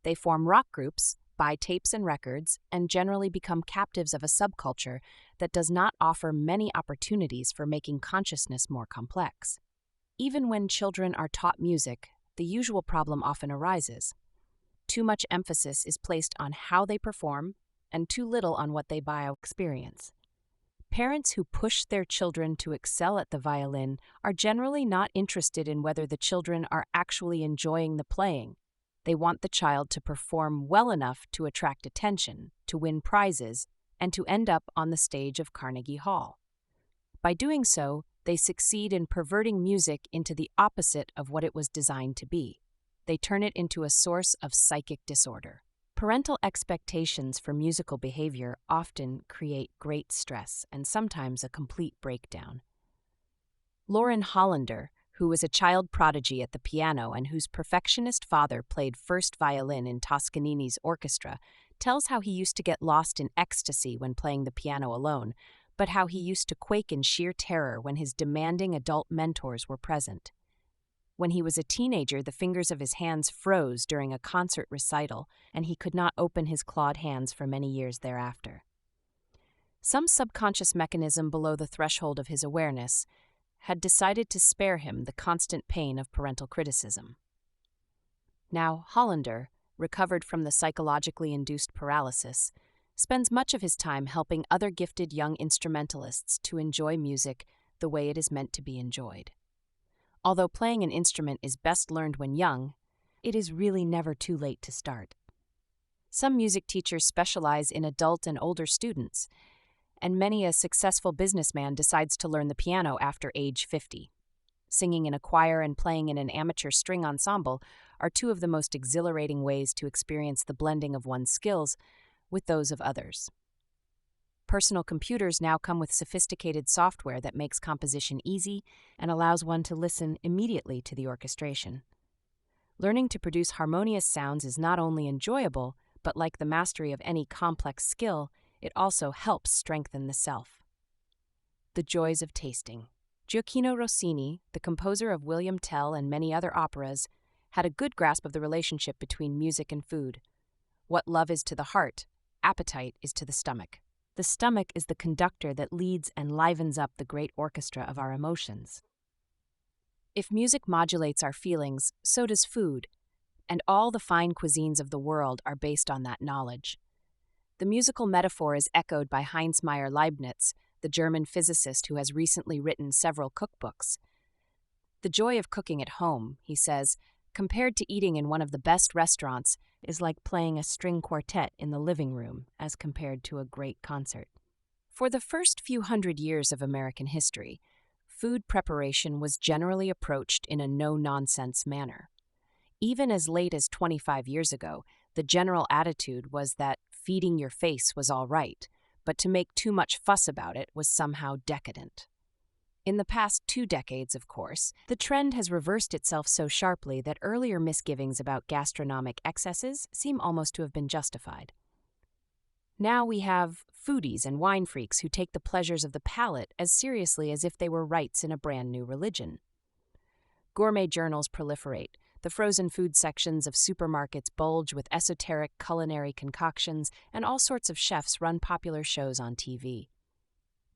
They form rock groups, buy tapes and records, and generally become captives of a subculture that does not offer many opportunities for making consciousness more complex. Even when children are taught music, the usual problem often arises. Too much emphasis is placed on how they perform, and too little on what they bio-experience. Parents who push their children to excel at the violin are generally not interested in whether the children are actually enjoying the playing. They want the child to perform well enough to attract attention, to win prizes, and to end up on the stage of Carnegie Hall. By doing so, they succeed in perverting music into the opposite of what it was designed to be. They turn it into a source of psychic disorder. Parental expectations for musical behavior often create great stress and sometimes a complete breakdown. Lauren Hollander, who was a child prodigy at the piano and whose perfectionist father played first violin in Toscanini's orchestra, tells how he used to get lost in ecstasy when playing the piano alone, but how he used to quake in sheer terror when his demanding adult mentors were present. When he was a teenager, the fingers of his hands froze during a concert recital, and he could not open his clawed hands for many years thereafter. Some subconscious mechanism below the threshold of his awareness had decided to spare him the constant pain of parental criticism. Now, Hollander, recovered from the psychologically induced paralysis, spends much of his time helping other gifted young instrumentalists to enjoy music the way it is meant to be enjoyed. Although playing an instrument is best learned when young, it is really never too late to start. Some music teachers specialize in adult and older students, and many a successful businessman decides to learn the piano after age 50. Singing in a choir and playing in an amateur string ensemble are two of the most exhilarating ways to experience the blending of one's skills with those of others. Personal computers now come with sophisticated software that makes composition easy and allows one to listen immediately to the orchestration. Learning to produce harmonious sounds is not only enjoyable, but like the mastery of any complex skill, it also helps strengthen the self. The joys of tasting. Gioacchino Rossini, the composer of William Tell and many other operas, had a good grasp of the relationship between music and food. What love is to the heart, appetite is to the stomach. The stomach is the conductor that leads and livens up the great orchestra of our emotions. If music modulates our feelings, so does food, and all the fine cuisines of the world are based on that knowledge. The musical metaphor is echoed by Heinz Meyer-Leibniz, the German physicist who has recently written several cookbooks. The joy of cooking at home, he says, compared to eating in one of the best restaurants, is like playing a string quartet in the living room as compared to a great concert. For the first few hundred years of American history, food preparation was generally approached in a no-nonsense manner. Even as late as 25 years ago, the general attitude was that feeding your face was all right, but to make too much fuss about it was somehow decadent. In the past 2 decades, of course, the trend has reversed itself so sharply that earlier misgivings about gastronomic excesses seem almost to have been justified. Now we have foodies and wine freaks who take the pleasures of the palate as seriously as if they were rites in a brand new religion. Gourmet journals proliferate. The frozen food sections of supermarkets bulge with esoteric culinary concoctions, and all sorts of chefs run popular shows on TV.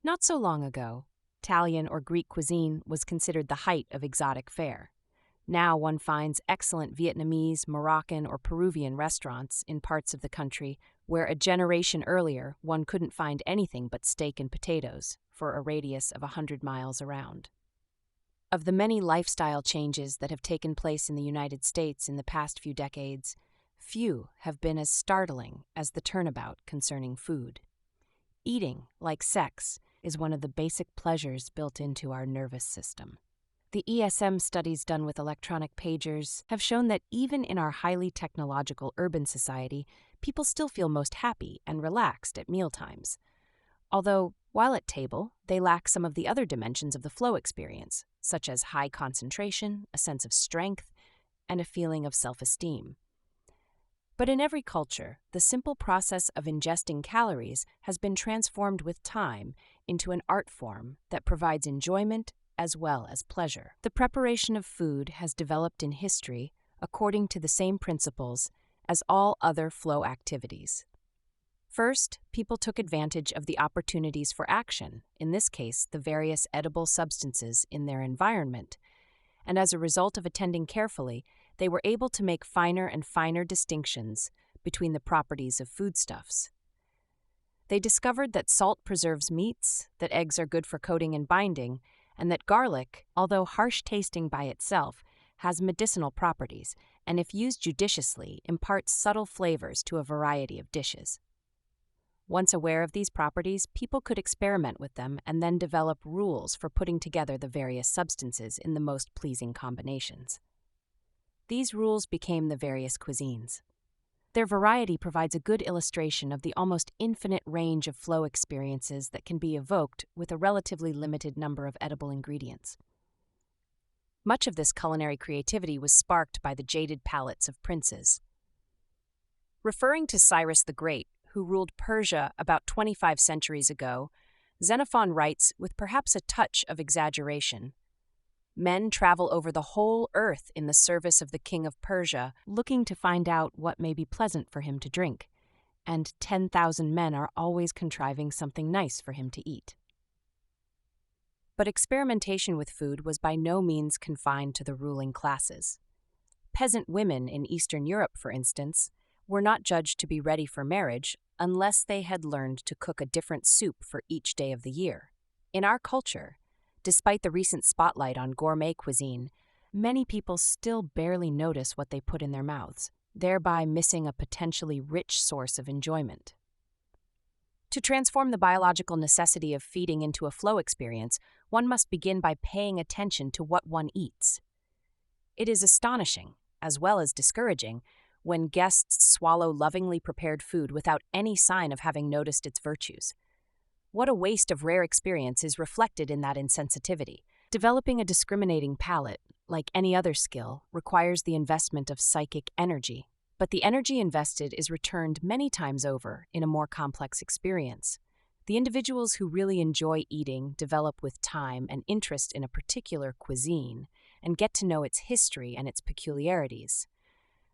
Not so long ago, Italian or Greek cuisine was considered the height of exotic fare. Now one finds excellent Vietnamese, Moroccan, or Peruvian restaurants in parts of the country where a generation earlier one couldn't find anything but steak and potatoes for a radius of 100 miles around. Of the many lifestyle changes that have taken place in the United States in the past few decades, few have been as startling as the turnabout concerning food. Eating, like sex, is one of the basic pleasures built into our nervous system. The ESM studies done with electronic pagers have shown that even in our highly technological urban society, people still feel most happy and relaxed at mealtimes. Although, while at table, they lack some of the other dimensions of the flow experience, such as high concentration, a sense of strength, and a feeling of self-esteem. But in every culture, the simple process of ingesting calories has been transformed with time into an art form that provides enjoyment as well as pleasure. The preparation of food has developed in history according to the same principles as all other flow activities. First, people took advantage of the opportunities for action, in this case, the various edible substances in their environment, and as a result of attending carefully, they were able to make finer and finer distinctions between the properties of foodstuffs. They discovered that salt preserves meats, that eggs are good for coating and binding, and that garlic, although harsh tasting by itself, has medicinal properties, and if used judiciously, imparts subtle flavors to a variety of dishes. Once aware of these properties, people could experiment with them and then develop rules for putting together the various substances in the most pleasing combinations. These rules became the various cuisines. Their variety provides a good illustration of the almost infinite range of flow experiences that can be evoked with a relatively limited number of edible ingredients. Much of this culinary creativity was sparked by the jaded palates of princes. Referring to Cyrus the Great, who ruled Persia about 25 centuries ago, Xenophon writes, with perhaps a touch of exaggeration, "Men travel over the whole earth in the service of the king of Persia, looking to find out what may be pleasant for him to drink, and 10,000 men are always contriving something nice for him to eat." But experimentation with food was by no means confined to the ruling classes. Peasant women in Eastern Europe, for instance, were not judged to be ready for marriage unless they had learned to cook a different soup for each day of the year. In our culture, despite the recent spotlight on gourmet cuisine, many people still barely notice what they put in their mouths, thereby missing a potentially rich source of enjoyment. To transform the biological necessity of feeding into a flow experience, one must begin by paying attention to what one eats. It is astonishing, as well as discouraging, when guests swallow lovingly prepared food without any sign of having noticed its virtues. What a waste of rare experience is reflected in that insensitivity. Developing a discriminating palate, like any other skill, requires the investment of psychic energy, but the energy invested is returned many times over in a more complex experience. The individuals who really enjoy eating develop with time an interest in a particular cuisine and get to know its history and its peculiarities.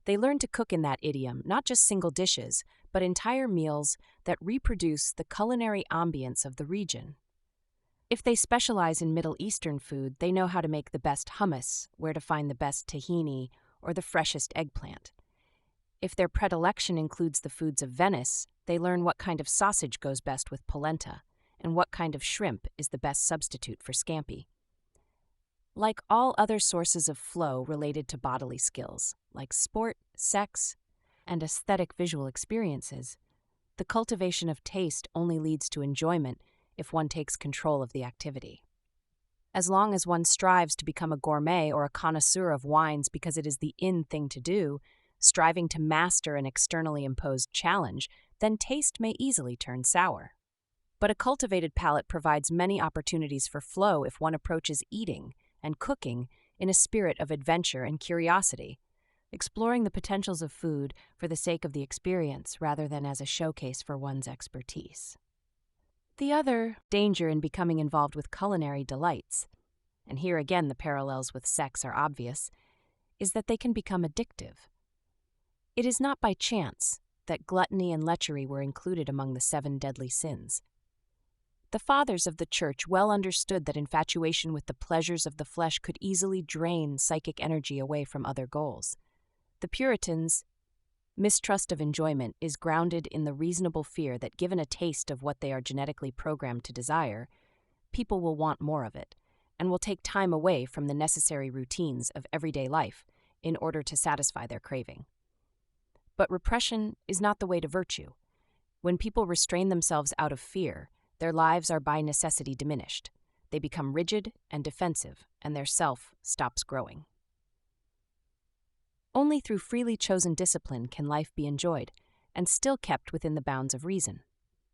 They learn to cook in that idiom, not just single dishes, but entire meals that reproduce the culinary ambience of the region. If they specialize in Middle Eastern food, they know how to make the best hummus, where to find the best tahini, or the freshest eggplant. If their predilection includes the foods of Venice, they learn what kind of sausage goes best with polenta, and what kind of shrimp is the best substitute for scampi. Like all other sources of flow related to bodily skills, like sport, sex, and aesthetic visual experiences, the cultivation of taste only leads to enjoyment if one takes control of the activity. As long as one strives to become a gourmet or a connoisseur of wines because it is the in thing to do, striving to master an externally imposed challenge, then taste may easily turn sour. But a cultivated palate provides many opportunities for flow if one approaches eating and cooking in a spirit of adventure and curiosity, exploring the potentials of food for the sake of the experience rather than as a showcase for one's expertise. The other danger in becoming involved with culinary delights, and here again the parallels with sex are obvious, is that they can become addictive. It is not by chance that gluttony and lechery were included among the 7 deadly sins. The fathers of the Church well understood that infatuation with the pleasures of the flesh could easily drain psychic energy away from other goals. The Puritans' mistrust of enjoyment is grounded in the reasonable fear that given a taste of what they are genetically programmed to desire, people will want more of it, and will take time away from the necessary routines of everyday life in order to satisfy their craving. But repression is not the way to virtue. When people restrain themselves out of fear, their lives are by necessity diminished. They become rigid and defensive, and their self stops growing. Only through freely chosen discipline can life be enjoyed, and still kept within the bounds of reason.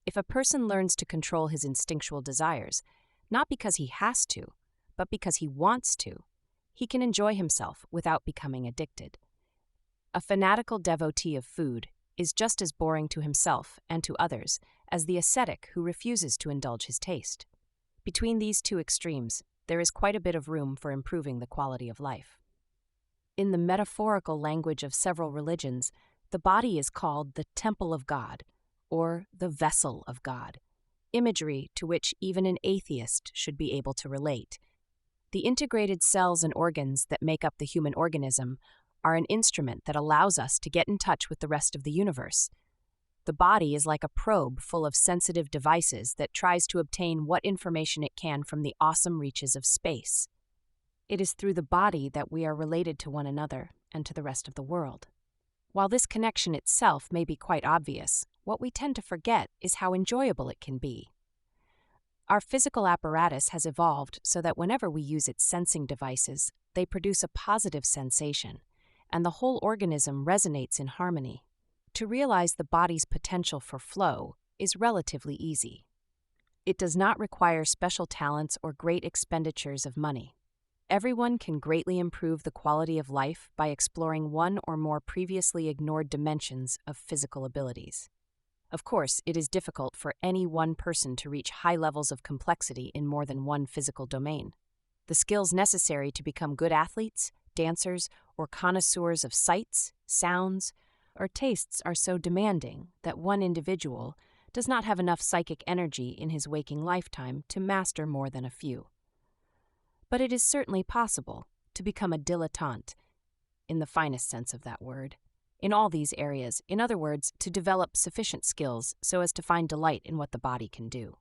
If a person learns to control his instinctual desires, not because he has to, but because he wants to, he can enjoy himself without becoming addicted. A fanatical devotee of food is just as boring to himself and to others as the ascetic who refuses to indulge his taste. Between these two extremes, there is quite a bit of room for improving the quality of life. In the metaphorical language of several religions, the body is called the temple of God, or the vessel of God, imagery to which even an atheist should be able to relate. The integrated cells and organs that make up the human organism are an instrument that allows us to get in touch with the rest of the universe. The body is like a probe full of sensitive devices that tries to obtain what information it can from the awesome reaches of space. It is through the body that we are related to one another and to the rest of the world. While this connection itself may be quite obvious, what we tend to forget is how enjoyable it can be. Our physical apparatus has evolved so that whenever we use its sensing devices, they produce a positive sensation, and the whole organism resonates in harmony. To realize the body's potential for flow is relatively easy. It does not require special talents or great expenditures of money. Everyone can greatly improve the quality of life by exploring one or more previously ignored dimensions of physical abilities. Of course, it is difficult for any one person to reach high levels of complexity in more than one physical domain. The skills necessary to become good athletes, dancers, or connoisseurs of sights, sounds, or tastes are so demanding that one individual does not have enough psychic energy in his waking lifetime to master more than a few. But it is certainly possible to become a dilettante, in the finest sense of that word, in all these areas, in other words, to develop sufficient skills so as to find delight in what the body can do.